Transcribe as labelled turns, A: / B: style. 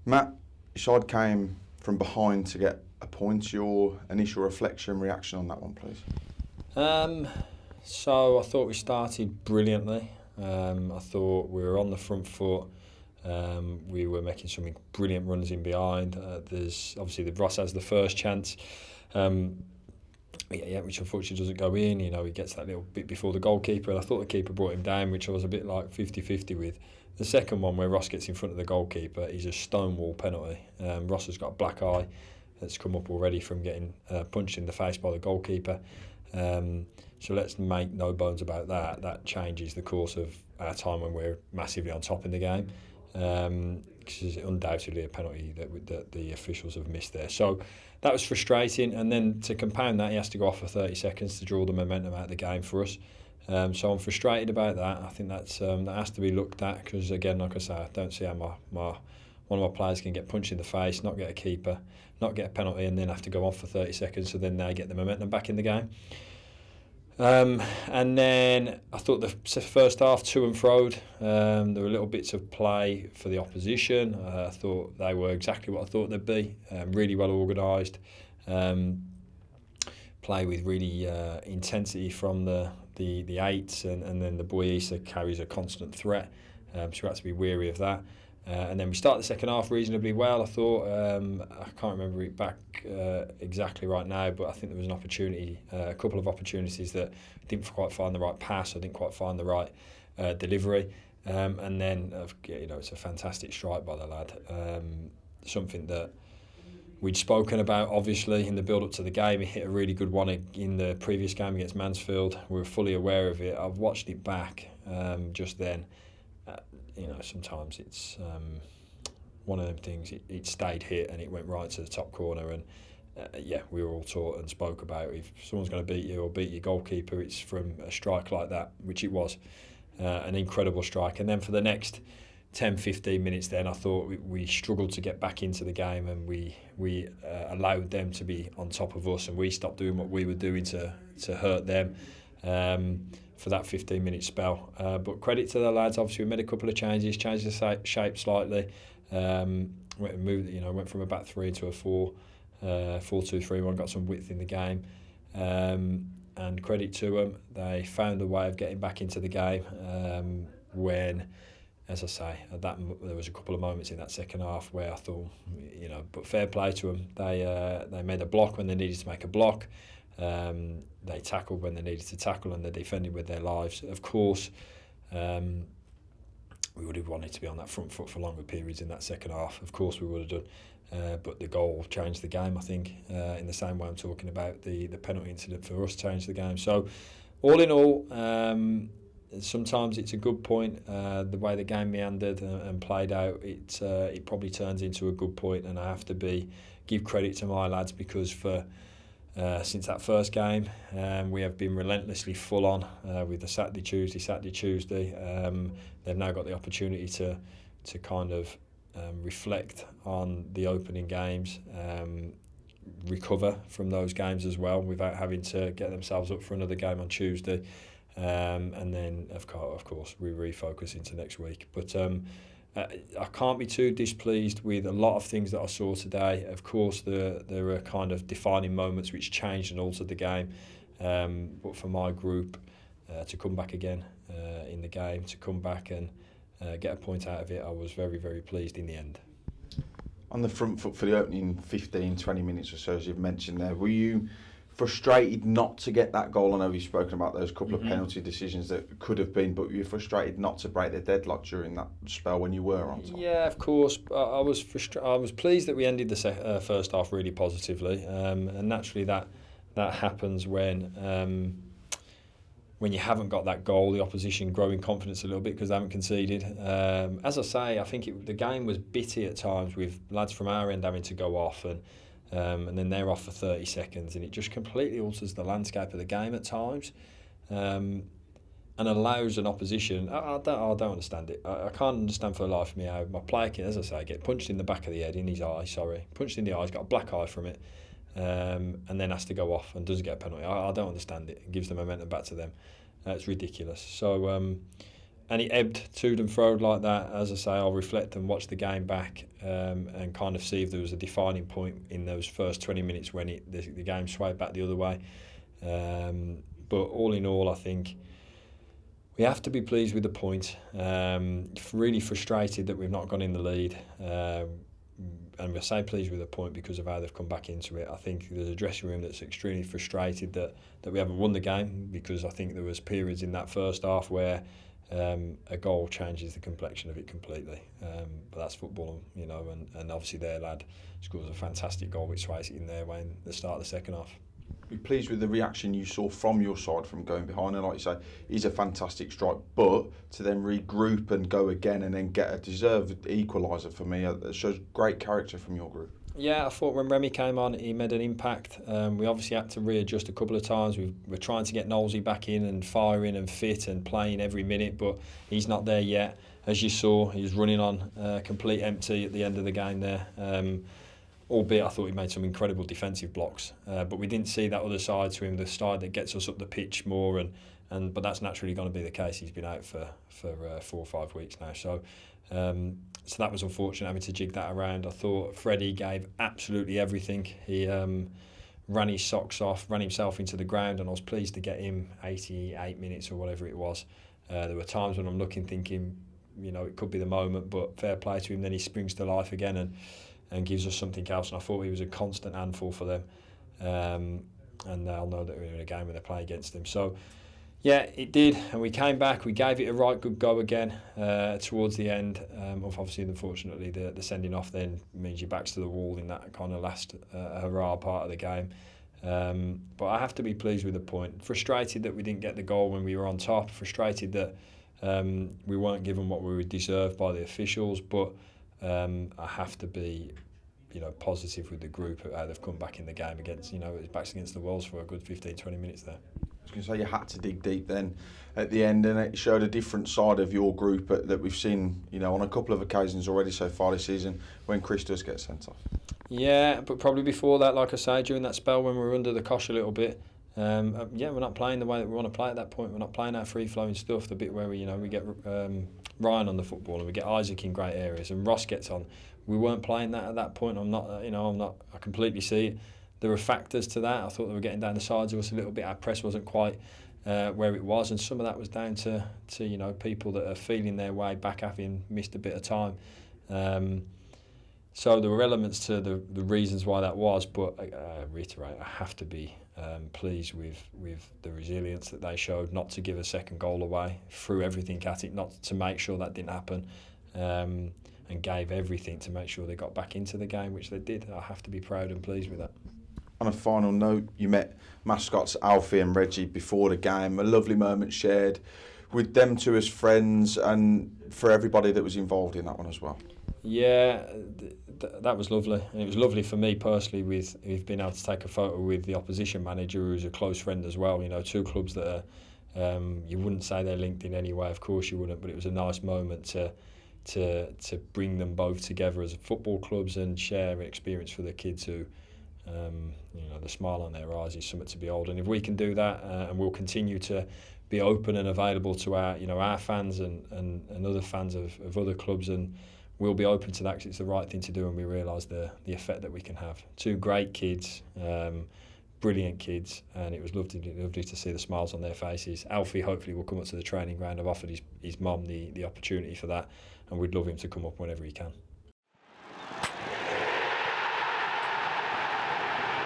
A: Matt, your side came from behind to get a point. Your initial reflection, reaction on that one, please?
B: So I thought we started brilliantly. I thought we were on the front foot. We were making some brilliant runs in behind. There's obviously Ross has the first chance, which unfortunately doesn't go in. You know, he gets that little bit before the goalkeeper, and I thought the keeper brought him down, which I was a bit like 50-50 with. The second one, where Ross gets in front of the goalkeeper, is a stonewall penalty. Ross has got a black eye that's come up already from getting punched in the face by the goalkeeper. So let's make no bones about that. That changes the course of our time when we're massively on top in the game. Because it's undoubtedly a penalty that the officials have missed there. So that was frustrating. And then to compound that, he has to go off for 30 seconds to draw the momentum out of the game for us. So I'm frustrated about that. I think that has to be looked at because, again, like I say, I don't see how one of my players can get punched in the face, not get a keeper, not get a penalty, and then have to go off for 30 seconds. So then they get the momentum back in the game. And then I thought the first half to and froed. There were little bits of play for the opposition. I thought they were exactly what I thought they'd be. Really well organised. Play with really intensity from the eights, and then the boy Issa carries a constant threat. So we had to be wary of that. And then we started the second half reasonably well, I thought. I can't remember it back exactly right now, but I think there was an opportunity, a couple of opportunities that didn't quite find the right pass, or didn't quite find the right delivery. And then, it's a fantastic strike by the lad. Something that we'd spoken about, obviously, in the build-up to the game. He hit a really good one in the previous game against Mansfield. We were fully aware of it. I've watched it back just then. Sometimes it's one of them things. It stayed hit and it went right to the top corner. And we were all taught and spoke about if someone's going to beat you or beat your goalkeeper, it's from a strike like that, which it was. An incredible strike. And then for the next 10-15 minutes then I thought we struggled to get back into the game, and we allowed them to be on top of us, and we stopped doing what we were doing to hurt them for that 15-minute spell. But credit to the lads, obviously we made a couple of changes, changed the shape slightly, went from a back three to a 4-2-3-1, got some width in the game. And credit to them, they found a way of getting back into the game when, as I say, there was a couple of moments in that second half where I thought, but fair play to them. They made a block when they needed to make a block. They tackled when they needed to tackle, and they defended with their lives. Of course, we would have wanted to be on that front foot for longer periods in that second half. Of course we would have done. But the goal changed the game, I think, in the same way I'm talking about the penalty incident for us changed the game. So all in all, sometimes it's a good point. The way the game meandered and played out, it probably turns into a good point, and I have to give credit to my lads, because since that first game, we have been relentlessly full on with the Saturday Tuesday. They've now got the opportunity to kind of reflect on the opening games, recover from those games as well without having to get themselves up for another game on Tuesday. And then, of course, we refocus into next week. But I can't be too displeased with a lot of things that I saw today. Of course, there are kind of defining moments which changed and altered the game. But for my group to come back again in the game, to come back and get a point out of it, I was very, very pleased in the end.
A: On the front foot for the opening 15-20 minutes or so, as you've mentioned there, were you frustrated not to get that goal? I know you've spoken about those couple of penalty decisions that could have been, but were you frustrated not to break the deadlock during that spell when you were on top?
B: Yeah, of course. I was pleased that we ended the first half really positively, and naturally that happens when you haven't got that goal, the opposition grow in confidence a little bit because they haven't conceded. As I say, I think the game was bitty at times with lads from our end having to go off and then they're off for 30 seconds, and it just completely alters the landscape of the game at times, and allows an opposition. I don't understand it. I can't understand for the life of me how my player can, as I say, get punched in the back of the head, punched in the eye, he's got a black eye from it, and then has to go off and doesn't get a penalty. I don't understand it. It gives the momentum back to them. It's ridiculous. So and it ebbed to and fro like that. As I say, I'll reflect and watch the game back and kind of see if there was a defining point in those first 20 minutes when the game swayed back the other way. But all in all, I think we have to be pleased with the point. Really frustrated that we've not gone in the lead. And we're so pleased with the point because of how they've come back into it. I think there's a dressing room that's extremely frustrated that we haven't won the game, because I think there was periods in that first half where a goal changes the complexion of it completely. But that's football, you know, and obviously their lad scores a fantastic goal which sways it in their way in the start of the second half.
A: Be pleased with the reaction you saw from your side from going behind, and like you say, he's a fantastic strike, but to then regroup and go again and then get a deserved equaliser for me, it shows great character from your group.
B: Yeah, I thought when Remy came on, he made an impact. We obviously had to readjust a couple of times. We're trying to get Knowlesy back in and firing and fit and playing every minute, but he's not there yet. As you saw, he was running on complete empty at the end of the game there. Albeit I thought he made some incredible defensive blocks, but we didn't see that other side to him, the side that gets us up the pitch more, but that's naturally going to be the case. He's been out for 4 or 5 weeks now, so that was unfortunate having to jig that around. I thought Freddie gave absolutely everything. He ran his socks off, ran himself into the ground, and I was pleased to get him 88 minutes or whatever it was. There were times when I'm looking, thinking, you know, it could be the moment, but fair play to him. Then he springs to life again and gives us something else. And I thought he was a constant handful for them. And they'll know that we're in a game when they play against them. So, yeah, it did. And we came back. We gave it a right good go again towards the end. Obviously, unfortunately, the sending off then means your back's to the wall in that kind of last hurrah part of the game. But I have to be pleased with the point. Frustrated that we didn't get the goal when we were on top. Frustrated that we weren't given what we deserved by the officials. But I have to be, you know, positive with the group how they've come back in the game against, you know, it's backs against the walls for a good 15-20 minutes there.
A: I was going to say you had to dig deep then at the end, and it showed a different side of your group that we've seen, you know, on a couple of occasions already so far this season when Chris does get sent off. Yeah,
B: but probably before that, like I say, during that spell when we were under the cosh a little bit. We're not playing the way that we want to play at that point. We're not playing our free-flowing stuff, the bit where we get Ryan on the football and we get Isaac in great areas and Ross gets on. We weren't playing that at that point. I completely see it. There were factors to that. I thought they were getting down the sides of us a little bit. Our press wasn't quite where it was, and some of that was down to people that are feeling their way back, having missed a bit of time. So there were elements to the reasons why that was, but I reiterate, I have to be pleased with the resilience that they showed, not to give a second goal away, threw everything at it, not to make sure that didn't happen, and gave everything to make sure they got back into the game, which they did. I have to be proud and pleased with that.
A: On a final note, you met mascots Alfie and Reggie before the game, a lovely moment shared with them two as friends and for everybody that was involved in that one as well.
B: Yeah, that was lovely, and it was lovely for me personally with being able to take a photo with the opposition manager, who's a close friend as well. You know, two clubs that are, you wouldn't say they're linked in any way, of course you wouldn't, but it was a nice moment to bring them both together as football clubs and share an experience for the kids who, the smile on their eyes is something to behold. And if we can do that, and we'll continue to be open and available to our fans and other fans of other clubs, and we'll be open to that because it's the right thing to do, and we realise the effect that we can have. Two great kids, brilliant kids, and it was lovely to see the smiles on their faces. Alfie hopefully will come up to the training ground. I've offered his mum the opportunity for that, and we'd love him to come up whenever he can.